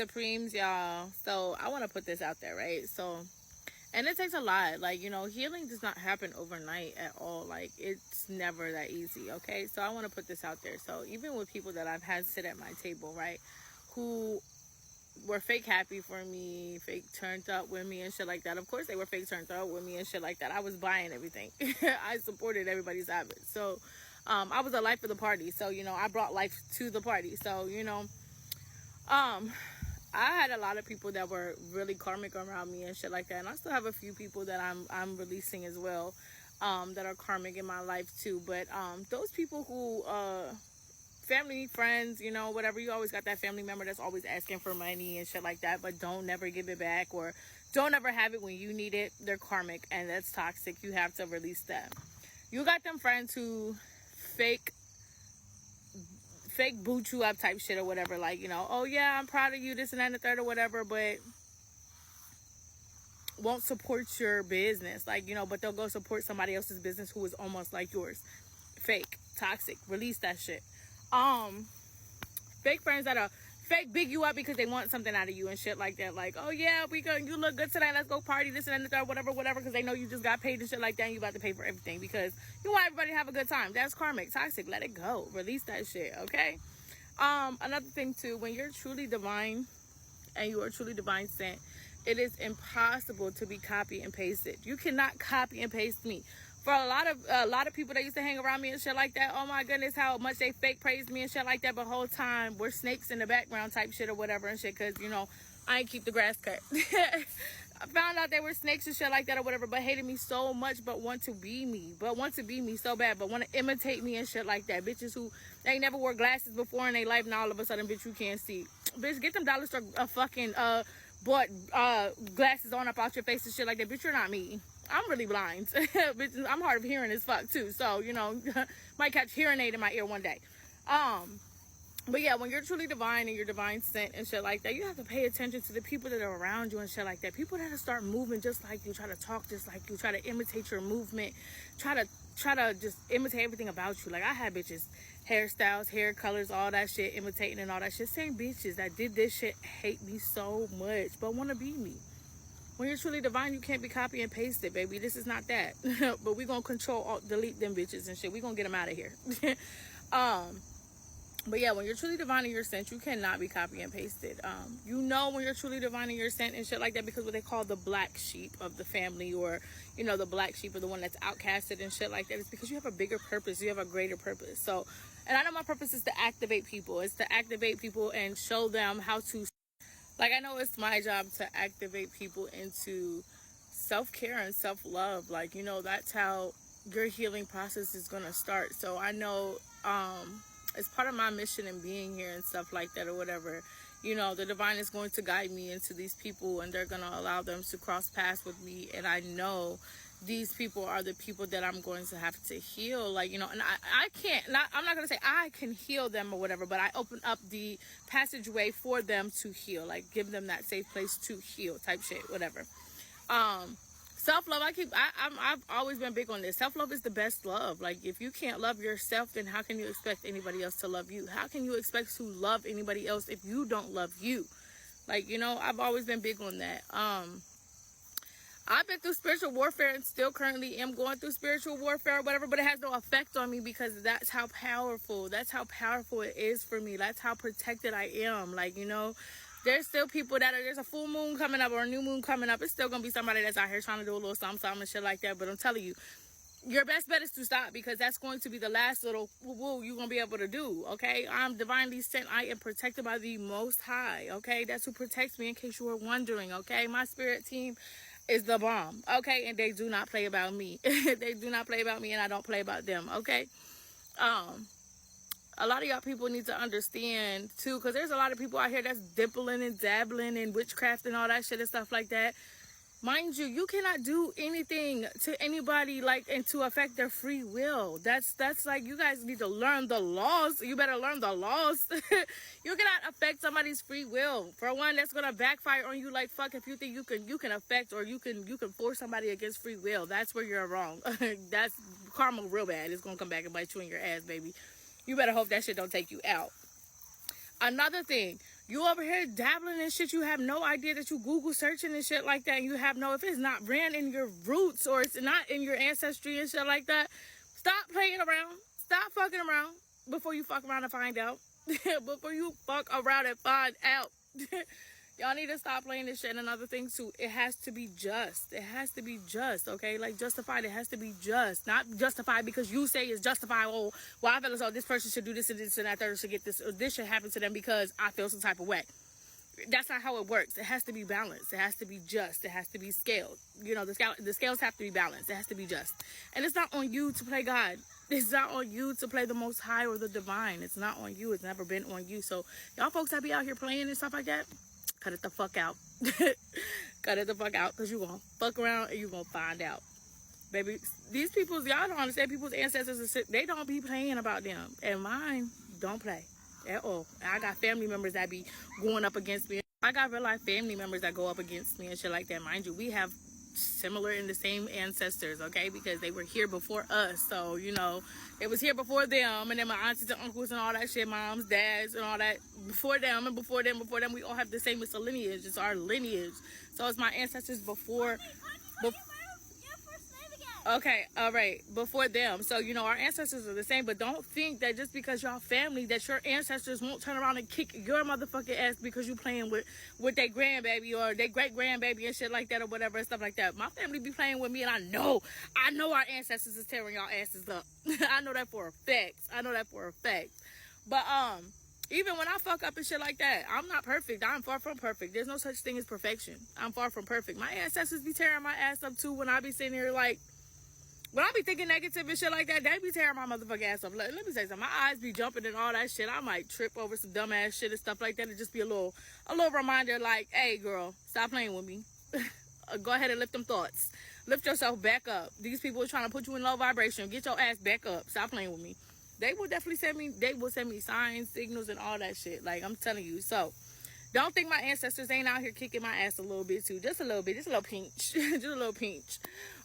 Supremes, y'all. So I want to put this out there, right? So, and it takes a lot. Like, you know, healing does not happen overnight at all. Like, it's never that easy, okay? So I want to put this out there. So even with people that I've had sit at my table, right, who were fake happy for me, fake turned up with me and shit like that. Of course they were fake turned up with me and shit like that. I was buying everything. I supported everybody's habits. So I was a life of the party. So, you know, I brought life to the party. So, you know, I had a lot of people that were really karmic around me and shit like that. And I still have a few people that I'm releasing as well, that are karmic in my life too. But those people who family, friends, you know, whatever, you always got that family member that's always asking for money and shit like that, but don't never give it back, or don't ever have it when you need it. They're karmic, and that's toxic. You have to release that. You got them friends who fake boot you up type shit or whatever, like, you know, oh yeah, I'm proud of you, this and that and the third or whatever, but won't support your business, like, you know, but they'll go support somebody else's business who is almost like yours. Fake, toxic. Release that shit. Fake friends that are fake big you up because they want something out of you and shit like that. Like, oh yeah, you look good tonight, let's go party, this and that, whatever, because they know you just got paid and shit like that, and you about to pay for everything because you want everybody to have a good time. That's karmic, toxic. Let it go. Release that shit, okay? Another thing too, when you're truly divine and you are truly divine sent, it is impossible to be copy and pasted. You cannot copy and paste me. For a lot of people that used to hang around me and shit like that, oh my goodness, how much they fake praised me and shit like that, but whole time we're snakes in the background type shit or whatever and shit, because, you know, I ain't keep the grass cut. I found out they were snakes and shit like that or whatever, but hated me so much, but want to be me so bad, but want to imitate me and shit like that. Bitches who they never wore glasses before in their life, now all of a sudden, bitch, you can't see. Bitch, get them dollar store fucking bought glasses on up out your face and shit like that. Bitch, you're not me. I'm really blind. Bitch, I'm hard of hearing as fuck too. So, you know, might catch hearing aid in my ear one day. But yeah, when you're truly divine and you're divine sent and shit like that, you have to pay attention to the people that are around you and shit like that. People that start moving just like you, try to talk just like you, try to imitate your movement, try to just imitate everything about you. Like, I had bitches, hairstyles, hair colors, all that shit, imitating and all that shit. Same bitches that did this shit hate me so much, but want to be me. When you're truly divine, you can't be copy and pasted, baby. This is not that. But we gonna delete them bitches and shit. We gonna get them out of here. But yeah, when you're truly divine and you're sent, you cannot be copy and pasted. You know when you're truly divine and you're sent and shit like that, because what they call the black sheep of the family, or, you know, the black sheep, or the one that's outcasted and shit like that, is because you have a bigger purpose. You have a greater purpose. So, and I know my purpose is to activate people. It's to activate people and show them how to, like, I know it's my job to activate people into self-care and self-love. Like, you know, that's how your healing process is going to start. So I know it's part of my mission in being here and stuff like that or whatever. You know, the divine is going to guide me into these people, and they're going to allow them to cross paths with me. And I know these people are the people that I'm going to have to heal. Like, you know, and I can't, I'm not going to say I can heal them or whatever, but I open up the passageway for them to heal. Like, give them that safe place to heal type shit, whatever. Self-love, I've always been big on this. Self-love is the best love. Like, if you can't love yourself, then how can you expect anybody else to love you? How can you expect to love anybody else if you don't love you? Like, you know, I've always been big on that. I've been through spiritual warfare and still currently am going through spiritual warfare or whatever, but it has no effect on me because that's how powerful it is for me. That's how protected I am. Like, you know, there's still people there's a full moon coming up or a new moon coming up. It's still gonna be somebody that's out here trying to do a little something and shit like that. But I'm telling you, your best bet is to stop, because that's going to be the last little woo you're gonna be able to do. Okay, I'm divinely sent. I am protected by the Most High. Okay, that's who protects me, in case you were wondering. Okay, my spirit team is the bomb. Okay, and they do not play about me. They do not play about me, and I don't play about them. Okay. A lot of y'all people need to understand too, because there's a lot of people out here that's dippling and dabbling in witchcraft and all that shit and stuff like that. Mind you, you cannot do anything to anybody, like, and to affect their free will. That's like, you guys need to learn the laws. You better learn the laws. You cannot affect somebody's free will. For one, that's gonna backfire on you like fuck if you think you can affect, or you can force somebody against free will. That's where you're wrong. That's karma real bad. It's gonna come back and bite you in your ass, baby. You better hope that shit don't take you out. Another thing, You over here dabbling in shit. You have no idea that you Google searching and shit like that. And you have no, if it's not ran in your roots or it's not in your ancestry and shit like that, stop playing around. Stop fucking around before you fuck around and find out. Before you fuck around and find out. Y'all need to stop playing this shit. And another thing too, it has to be just. It has to be just, okay? Like justified, it has to be just. Not justified because you say it's justified. Oh, well, I feel as though this person should do this and this and that, third should get this, or this should happen to them because I feel some type of way. That's not how it works. It has to be balanced. It has to be just. It has to be scaled. You know, the scales have to be balanced. It has to be just. And it's not on you to play God. It's not on you to play the Most High or the Divine. It's not on you. It's never been on you. So y'all folks that be out here playing and stuff like that, cut it the fuck out. Cut it the fuck out, because you gonna fuck around and you gonna find out. Baby, these people's, y'all don't understand, people's ancestors and shit, they don't be playing about them. And mine don't play at all. I got family members that be going up against me. I got real life family members that go up against me and shit like that. Mind you, we have similar and the same ancestors, okay, because they were here before us. So, you know, it was here before them, and then my aunties and uncles and all that shit, moms, dads and all that before them, and before them, we all have the same, it's a lineage. It's our lineage. So it's my ancestors before okay, all right, before them. So, you know, our ancestors are the same, but don't think that just because y'all family that your ancestors won't turn around and kick your motherfucking ass because you playing with their grandbaby or their great grandbaby and shit like that or whatever and stuff like that. My family be playing with me, and I know our ancestors is tearing y'all asses up. I know that for a fact. But even when I fuck up and shit like that, I'm not perfect. I'm far from perfect. There's no such thing as perfection. I'm far from perfect. My ancestors be tearing my ass up too when I be sitting here like, when I be thinking negative and shit like that, they be tearing my motherfucking ass up. Let me say something. My eyes be jumping and all that shit. I might trip over some dumbass shit and stuff like that. And just be a little reminder like, hey, girl, stop playing with me. Go ahead and lift them thoughts. Lift yourself back up. These people are trying to put you in low vibration. Get your ass back up. Stop playing with me. They will definitely send me signs, signals, and all that shit. Like, I'm telling you. So, don't think my ancestors ain't out here kicking my ass a little bit too. Just a little bit. Just a little pinch. Just a little pinch.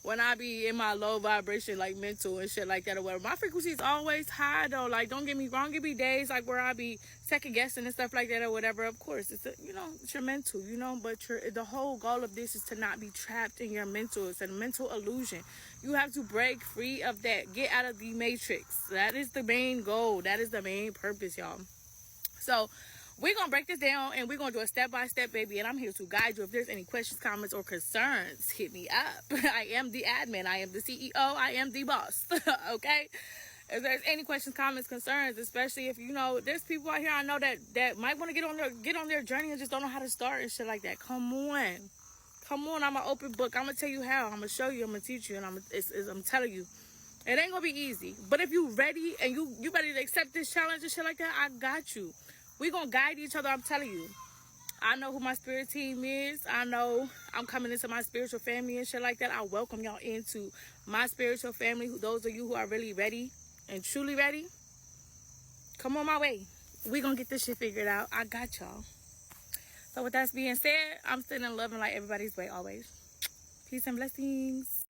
When I be in my low vibration, like mental and shit like that or whatever. My frequency is always high though. Like, don't get me wrong. It be days like where I be second guessing and stuff like that or whatever. Of course, it's it's your mental, but the whole goal of this is to not be trapped in your mental. It's a mental illusion. You have to break free of that. Get out of the matrix. That is the main goal. That is the main purpose, y'all. So, we're going to break this down, and we're going to do a step-by-step, baby, and I'm here to guide you. If there's any questions, comments, or concerns, hit me up. I am the admin. I am the CEO. I am the boss, okay? If there's any questions, comments, concerns, especially if, there's people out here I know that might want to get on their journey and just don't know how to start and shit like that. Come on, I'm an open book. I'm going to tell you how. I'm going to show you. I'm going to teach you, and I'm telling you. It ain't going to be easy, but if you ready and you ready to accept this challenge and shit like that, I got you. We gonna guide each other, I'm telling you. I know who my spirit team is. I know I'm coming into my spiritual family and shit like that. I welcome y'all into my spiritual family. Those of you who are really ready and truly ready, come on my way. We gonna get this shit figured out. I got y'all. So with that being said, I'm still in love and like everybody's way always. Peace and blessings.